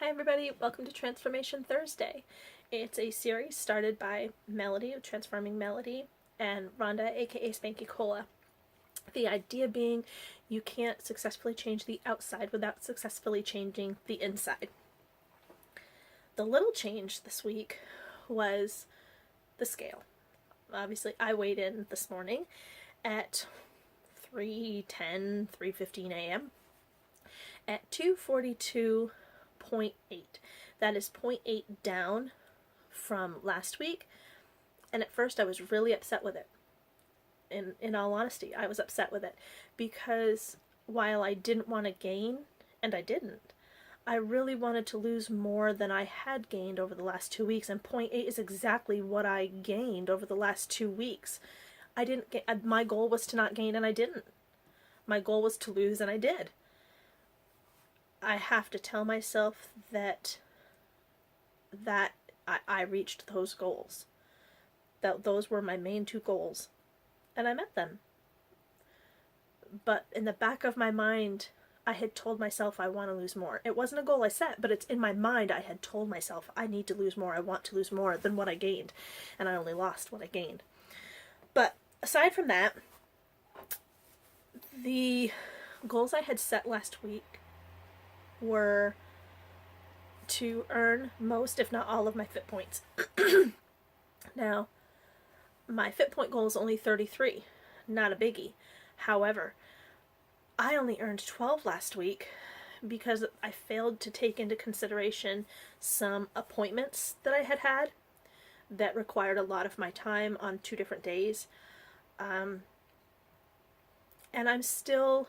Hi everybody, welcome to Transformation Thursday. It's a series started by Melody of Transforming Melody and Rhonda, aka Spanky Cola. The idea being you can't successfully change the outside without successfully changing the inside. The little change this week was the scale. Obviously, I weighed in this morning at 3:15 a.m. at 242.8. That is 0.8 down from last week, and at first I was really upset with it. In all honesty, I was upset with it because while I didn't want to gain, and I didn't, I really wanted to lose more than I had gained over the last 2 weeks, and 0.8 is exactly what I gained over the last 2 weeks. I didn't get, my goal was to not gain and I didn't. My goal was to lose and I did. I have to tell myself that I reached those goals. That those were my main two goals. And I met them. But in the back of my mind, I had told myself I want to lose more. It wasn't a goal I set, but it's in my mind. I had told myself I need to lose more. I want to lose more than what I gained. And I only lost what I gained. But aside from that, the goals I had set last week were to earn most, if not all, of my fit points. Now, my fit point goal is only 33, not a biggie. However, I only earned 12 last week because I failed to take into consideration some appointments that I had that required a lot of my time on 2 different days. And I'm still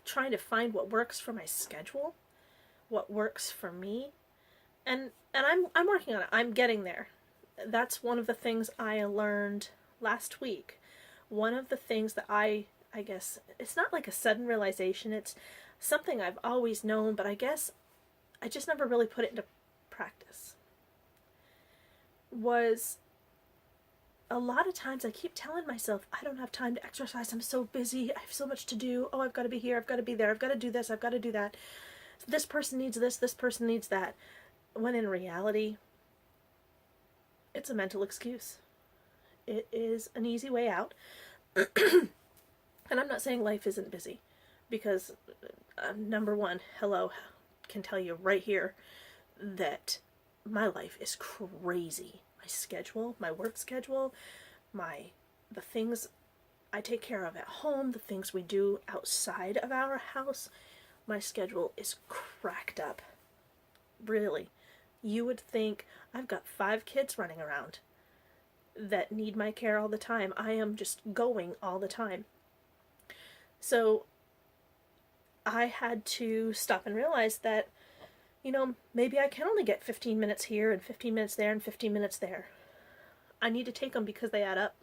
trying to find what works for my schedule, what works for me, and I'm working on it. I'm getting there. That's one of the things I learned last week. One of the things that I guess it's not like a sudden realization, it's something I've always known, but I guess I just never really put it into practice. Was a lot of times I keep telling myself, I don't have time to exercise, I'm so busy, I have so much to do, oh, I've got to be here, I've got to be there, I've got to do this, I've got to do that. This person needs this person needs that. When in reality, it's a mental excuse. It is an easy way out. And I'm not saying life isn't busy, because number one, hello, can tell you right here that my life is crazy. My schedule, my work schedule, the things I take care of at home, the things we do outside of our house, my schedule is cracked up. Really. You would think I've got 5 kids running around that need my care all the time. I am just going all the time. So I had to stop and realize that, maybe I can only get 15 minutes here and 15 minutes there and 15 minutes there. I need to take them because they add up.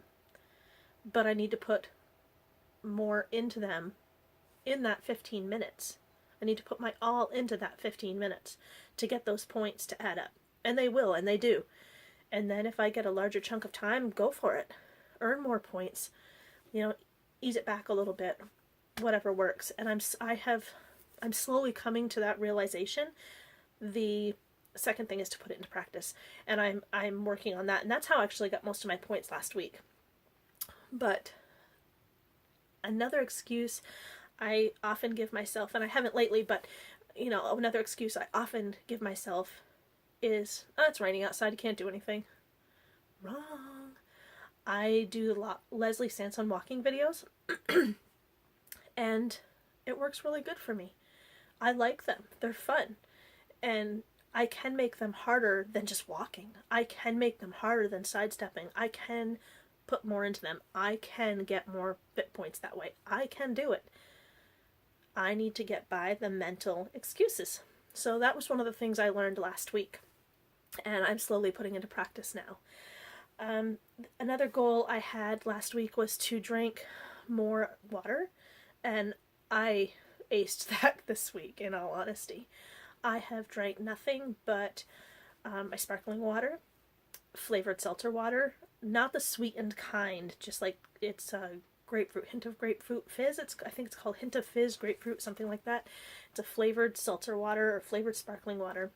But I need to put more into them in that 15 minutes. I need to put my all into that 15 minutes to get those points to add up. And they will, and they do. And then if I get a larger chunk of time, go for it. Earn more points. Ease it back a little bit. Whatever works. And I'm slowly coming to that realization. The second thing is to put it into practice. And I'm working on that. And that's how I actually got most of my points last week. But another excuse I often give myself, and I haven't lately, but another excuse I often give myself is, oh, it's raining outside, I can't do anything. Wrong. I do a lot Leslie Sanson walking videos and it works really good for me. I like them. They're fun. And I can make them harder than just walking. I can make them harder than sidestepping. I can put more into them. I can get more fit points that way. I can do it. I need to get by the mental excuses. So that was one of the things I learned last week. And I'm slowly putting into practice now. Another goal I had last week was to drink more water. And I aced that this week, in all honesty. I have drank nothing but my sparkling water, flavored seltzer water, not the sweetened kind, just like it's grapefruit, hint of grapefruit fizz. I think it's called Hint of Fizz grapefruit, something like that. It's a flavored seltzer water or flavored sparkling water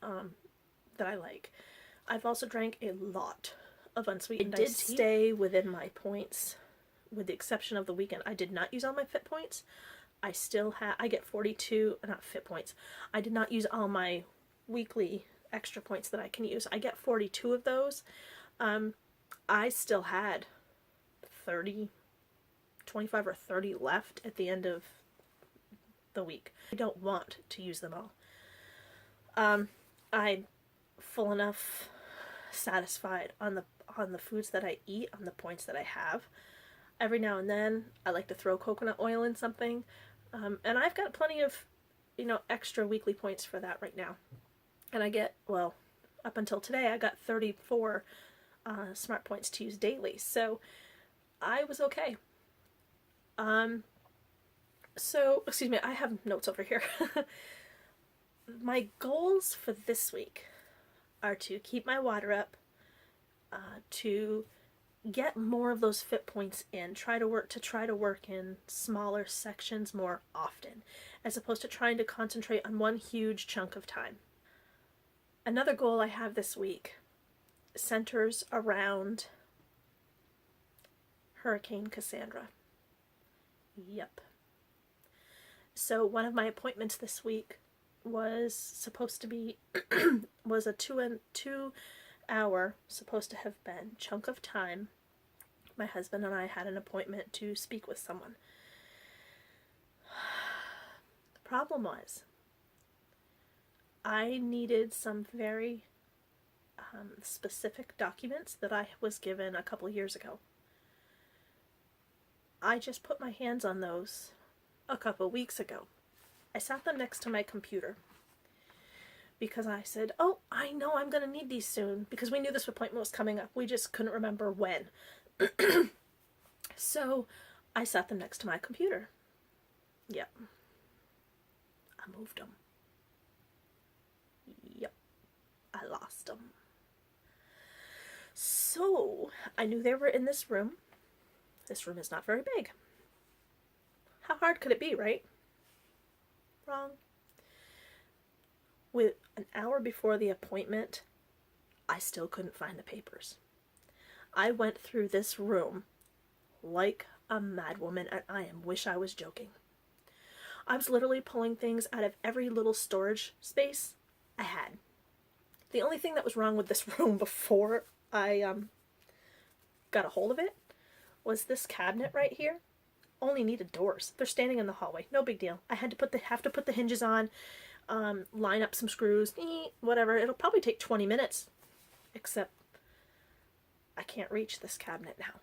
that I like. I've also drank a lot of unsweetened iced tea. I did stay within my points, with the exception of the weekend. I did not use all my fit points. I still have, I get 42, not fit points. I did not use all my weekly extra points that I can use. I get 42 of those. I still had 25 or 30 left at the end of the week. I don't want to use them all. I'm full enough satisfied on the foods that I eat, on the points that I have. Every now and then I like to throw coconut oil in something, and I've got plenty of extra weekly points for that right now. And I get, well, up until today I got 34 smart points to use daily, so I was okay. So, excuse me, I have notes over here. My goals for this week are to keep my water up, to get more of those fit points in, try to work in smaller sections more often, as opposed to trying to concentrate on one huge chunk of time. Another goal I have this week centers around Hurricane Cassandra. Yep. So one of my appointments this week was supposed to be was a 2 hour, supposed to have been, chunk of time. My husband and I had an appointment to speak with someone. The problem was I needed some very specific documents that I was given a couple years ago. I just put my hands on those a couple weeks ago. I sat them next to my computer because I said, oh, I know I'm going to need these soon, because we knew this appointment was coming up. We just couldn't remember when. So I sat them next to my computer. Yep. I moved them. Yep. I lost them. So I knew they were in this room. This room is not very big. How hard could it be, right? Wrong. With an hour before the appointment, I still couldn't find the papers. I went through this room like a madwoman, and I wish I was joking. I was literally pulling things out of every little storage space I had. The only thing that was wrong with this room before I got a hold of it was this cabinet right here. Only needed doors. They're standing in the hallway. No big deal. I had to have to put the hinges on, line up some screws, whatever. It'll probably take 20 minutes. Except I can't reach this cabinet now.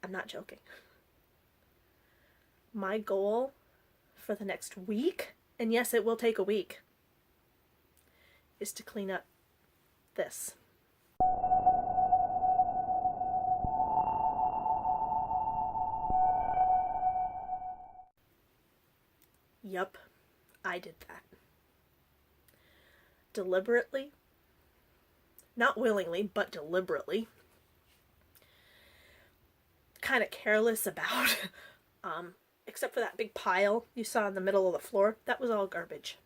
I'm not joking. My goal for the next week, and yes, it will take a week, is to clean up this. Yup, I did that. Deliberately. Not willingly, but deliberately. Kind of careless about, except for that big pile you saw in the middle of the floor. That was all garbage.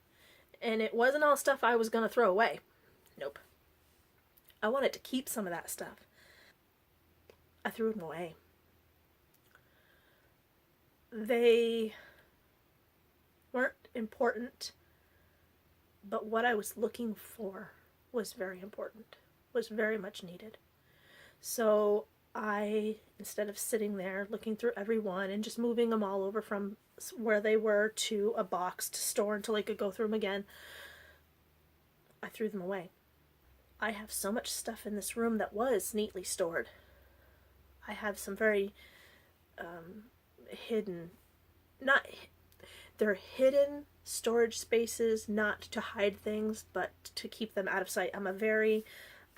And it wasn't all stuff I was going to throw away. Nope. I wanted to keep some of that stuff. I threw them away. They weren't important, but what I was looking for was very important, was very much needed. So I, instead of sitting there looking through every one and just moving them all over from where they were to a box to store until I could go through them again, I threw them away. I have so much stuff in this room that was neatly stored. I have some very they're hidden storage spaces, not to hide things, but to keep them out of sight.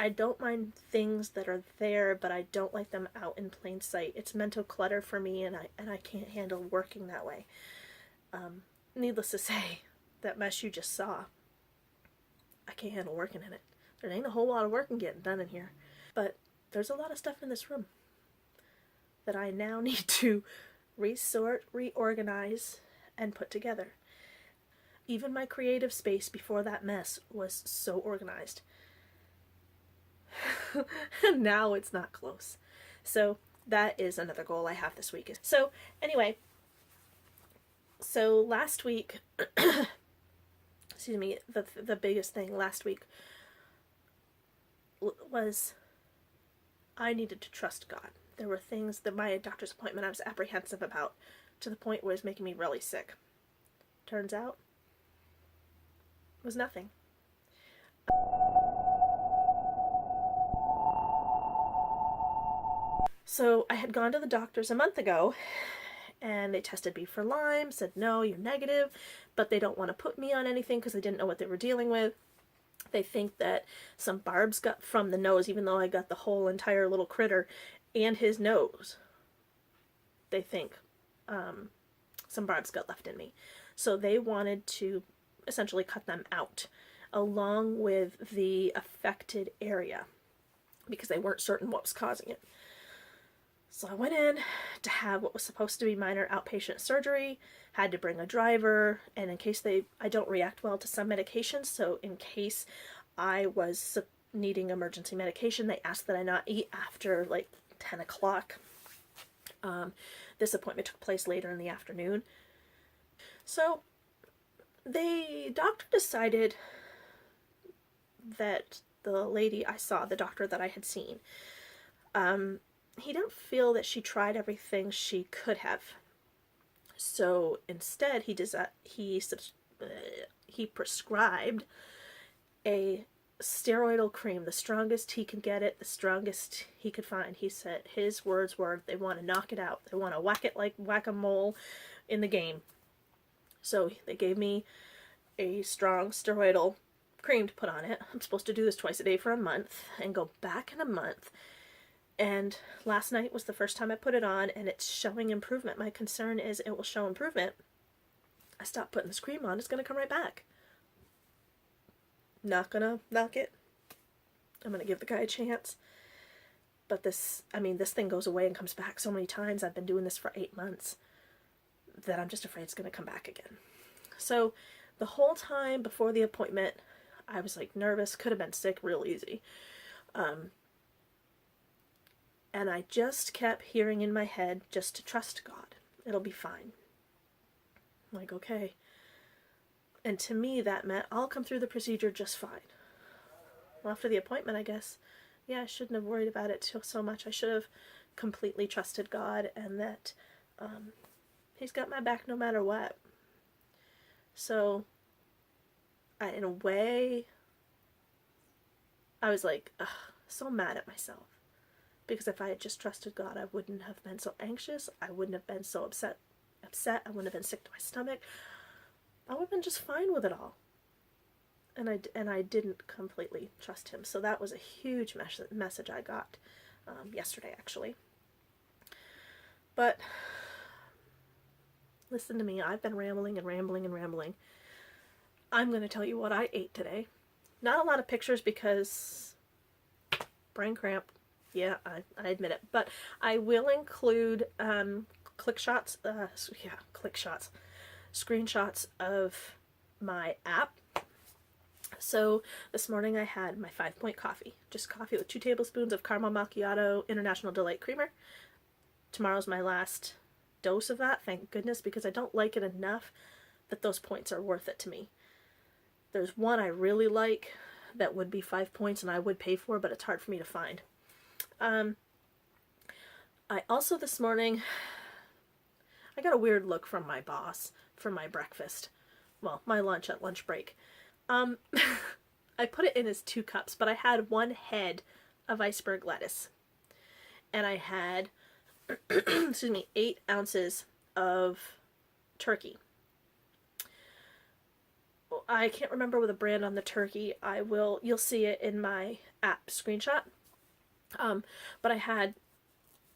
I don't mind things that are there, but I don't like them out in plain sight. It's mental clutter for me, and I can't handle working that way. Needless to say, that mess you just saw, I can't handle working in it. There ain't a whole lot of work getting done in here, but there's a lot of stuff in this room. that I now need to resort, reorganize, and put together. Even my creative space before that mess was so organized. And now it's not close. So that is another goal I have this week. So anyway, so last week, excuse me, the biggest thing last week was I needed to trust God. There were things that my doctor's appointment I was apprehensive about, to the point where it was making me really sick. Turns out, it was nothing. So I had gone to the doctors a month ago, and they tested me for Lyme, said, no, you're negative, but they don't want to put me on anything because they didn't know what they were dealing with. They think that some barbs got from the nose, even though I got the whole entire little critter and his nose. They think some barbs got left in me. So they wanted to essentially cut them out, along with the affected area, because they weren't certain what was causing it. So I went in to have what was supposed to be minor outpatient surgery, had to bring a driver, and in case I don't react well to some medications, so in case I was needing emergency medication, they asked that I not eat after like 10 o'clock. This appointment took place later in the afternoon. So the doctor decided that the lady I saw, the doctor that I had seen, he didn't feel that she tried everything she could have. So instead, he prescribed a steroidal cream, the strongest he could get it, the strongest he could find. He said his words were, they want to knock it out. They want to whack it like whack-a-mole in the game. So they gave me a strong steroidal cream to put on it. I'm supposed to do this twice a day for a month and go back in a month. And last night was the first time I put it on, and it's showing improvement. My concern is it will show improvement. I stop putting this cream on, it's going to come right back. Not going to knock it. I'm going to give the guy a chance. But this thing goes away and comes back so many times. I've been doing this for 8 months that I'm just afraid it's going to come back again. So the whole time before the appointment, I was like nervous, could have been sick real easy. And I just kept hearing in my head just to trust God. It'll be fine. I'm like, okay. And to me, that meant I'll come through the procedure just fine. Well, after the appointment, I guess, yeah, I shouldn't have worried about it so much. I should have completely trusted God, and that He's got my back no matter what. So, in a way, I was like, ugh, so mad at myself. Because if I had just trusted God, I wouldn't have been so anxious. I wouldn't have been so upset. I wouldn't have been sick to my stomach. I would have been just fine with it all. And I didn't completely trust Him. So that was a huge message I got yesterday, actually. But listen to me. I've been rambling and rambling and rambling. I'm going to tell you what I ate today. Not a lot of pictures because brain cramp. Yeah, I admit it. But I will include screenshots of my app. So this morning I had my 5-point coffee. Just coffee with 2 tablespoons of caramel macchiato International Delight Creamer. Tomorrow's my last dose of that, thank goodness, because I don't like it enough that those points are worth it to me. There's one I really like that would be 5 points and I would pay for, but it's hard for me to find. I also this morning, I got a weird look from my boss for my breakfast. Well, my lunch at lunch break. I put it in as 2 cups, but I had 1 head of iceberg lettuce. And I had, 8 ounces of turkey. I can't remember the brand on the turkey. You'll see it in my app screenshot. But I had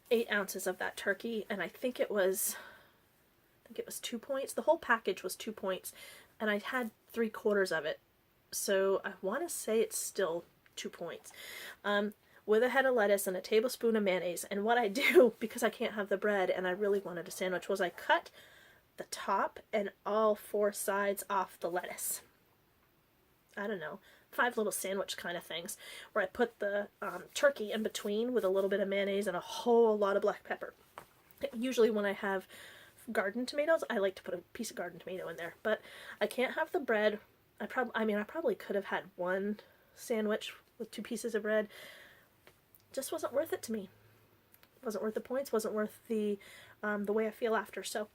8 ounces of that turkey, and I think it was 2 points. The whole package was 2 points, and I had 3/4 of it. So I want to say it's still 2 points. with a head of lettuce and a tablespoon of mayonnaise. And what I do, because I can't have the bread and I really wanted a sandwich, was I cut the top and all 4 sides off the lettuce. I don't know, 5 little sandwich kind of things, where I put the turkey in between with a little bit of mayonnaise and a whole lot of black pepper. Usually when I have garden tomatoes, I like to put a piece of garden tomato in there, but I can't have the bread. I probably could have had one sandwich with 2 pieces of bread. Just wasn't worth it to me. Wasn't worth the points, wasn't worth the way I feel after. So,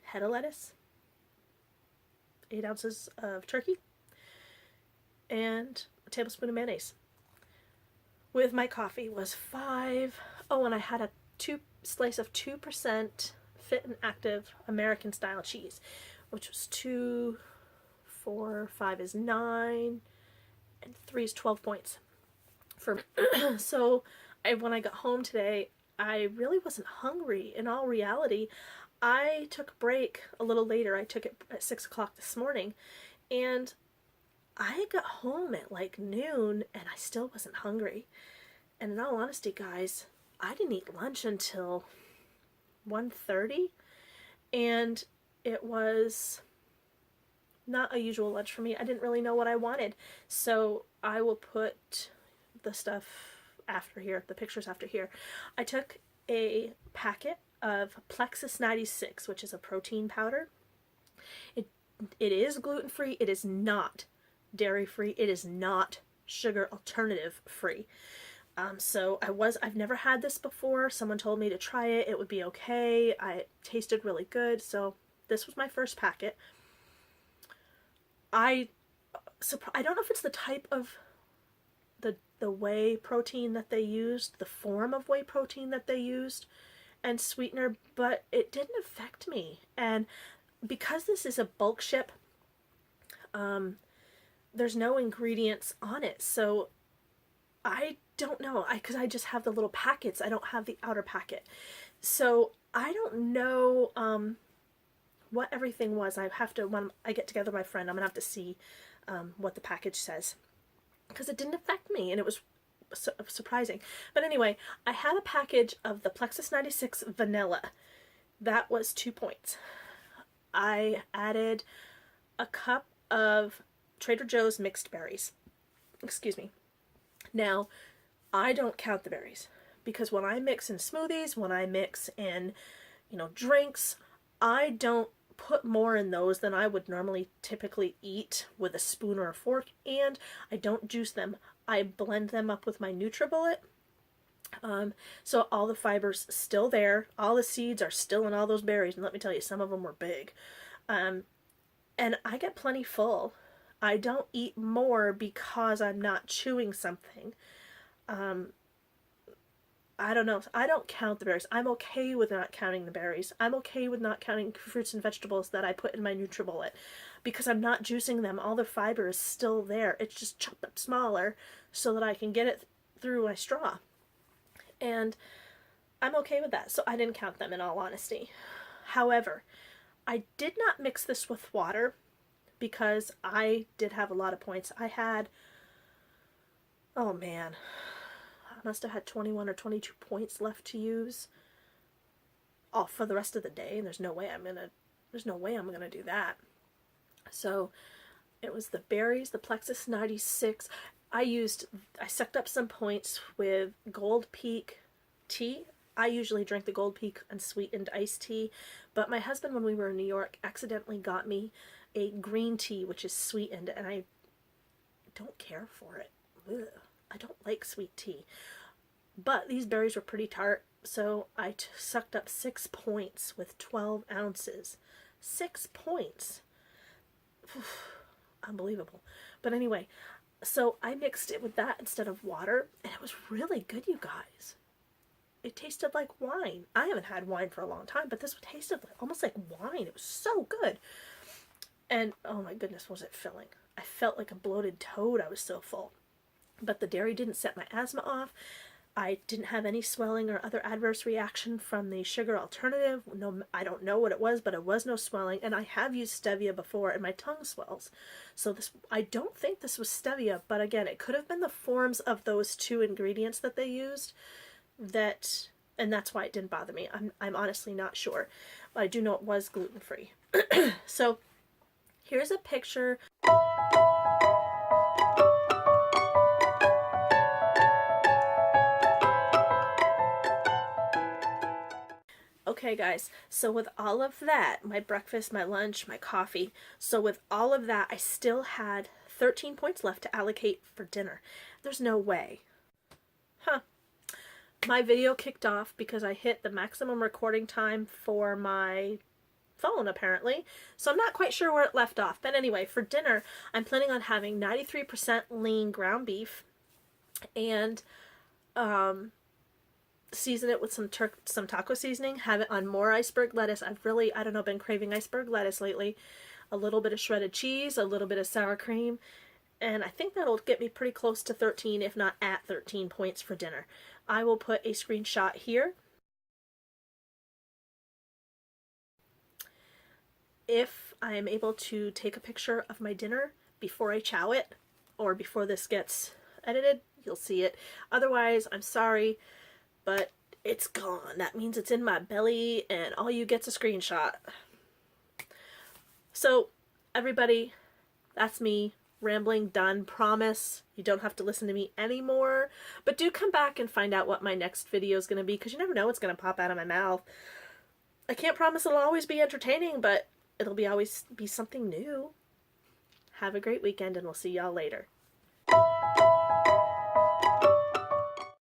head of lettuce, 8 ounces of turkey, and a tablespoon of mayonnaise. With my coffee was 5. Oh, and I had a slice of 2% Fit and Active American style cheese, which was 2, 4, 5 is 9, and 3 is 12 points for me. So when I got home today, I really wasn't hungry. In all reality, I took a break a little later. I took it at 6 o'clock this morning, and I got home at like noon and I still wasn't hungry. And in all honesty, guys, I didn't eat lunch until 1:30, and it was not a usual lunch for me. I didn't really know what I wanted. So I will put the stuff after here, the pictures after here. I took a packet of Plexus 96, which is a protein powder. It is gluten-free. It is not dairy-free. It is not sugar alternative free. So I've never had this before. Someone told me to try it. It would be okay. It tasted really good. So this was my first packet. I don't know if it's the type of the whey protein that they used, the form of whey protein that they used, and sweetener, but it didn't affect me. And because this is a bulk ship, there's no ingredients on it, so I don't know, because I just have the little packets. I don't have the outer packet, so I don't know what everything was. I have to, when I get together with my friend, I'm gonna have to see what the package says, because it didn't affect me, and it was surprising. But anyway, I had a package of the Plexus 96 vanilla. That was 2 points. I added a cup of Trader Joe's mixed berries. Excuse me. Now, I don't count the berries, because when I mix in smoothies, when I mix in, drinks, I don't put more in those than I would normally typically eat with a spoon or a fork, and I don't juice them. I blend them up with my NutriBullet. So all the fiber's still there. All the seeds are still in all those berries, and let me tell you, some of them were big. And I get plenty full. I don't eat more because I'm not chewing something. I don't know. I don't count the berries. I'm okay with not counting the berries. I'm okay with not counting fruits and vegetables that I put in my NutriBullet, because I'm not juicing them. All the fiber is still there. It's just chopped up smaller so that I can get it through my straw. And I'm okay with that. So I didn't count them, in all honesty. However, I did not mix this with water, because I did have a lot of points. I had, oh man, I must have had 21 or 22 points left to use all for the rest of the day, and there's no way I'm gonna do that. So it was the berries, the Plexus 96. I sucked up some points with Gold Peak tea. I usually drink the Gold Peak unsweetened iced tea, but my husband, when we were in New York, accidentally got me a green tea, which is sweetened, and I don't care for it. Ugh. I don't like sweet tea. But these berries were pretty tart, so I sucked up 6 points with 12 ounces. 6 points. Unbelievable. But anyway, so I mixed it with that instead of water, and it was really good, you guys. It tasted like wine. I haven't had wine for a long time, but this tasted almost like wine. It was so good. And oh my goodness, was it filling. I felt like a bloated toad. I was so full. But the dairy didn't set my asthma off. I didn't have any swelling or other adverse reaction from the sugar alternative. No, I don't know what it was, but it was no swelling. And I have used stevia before, and my tongue swells. So this, I don't think this was stevia, but again, it could have been the forms of those two ingredients that they used that, and that's why it didn't bother me. I'm honestly not sure. But I do know it was gluten-free. So here's a picture. Okay, guys, so with all of that, my breakfast, my lunch, my coffee, so with all of that, I still had 13 points left to allocate for dinner. There's no way. Huh. My video kicked off because I hit the maximum recording time for my phone, apparently. So I'm not quite sure where it left off. But anyway, for dinner, I'm planning on having 93% lean ground beef and season it with some taco seasoning, have it on more iceberg lettuce. I've really, I don't know, been craving iceberg lettuce lately. A little bit of shredded cheese, a little bit of sour cream, and I think that'll get me pretty close to 13, if not at 13 points for dinner. I will put a screenshot here. If I am able to take a picture of my dinner before I chow it, or before this gets edited, you'll see it. Otherwise, I'm sorry, but it's gone. That means it's in my belly and all you get's a screenshot. So, everybody, that's me rambling done. Promise you don't have to listen to me anymore. But do come back and find out what my next video is going to be, because you never know what's going to pop out of my mouth. I can't promise it'll always be entertaining, but it'll always be something new. Have a great weekend, and we'll see y'all later.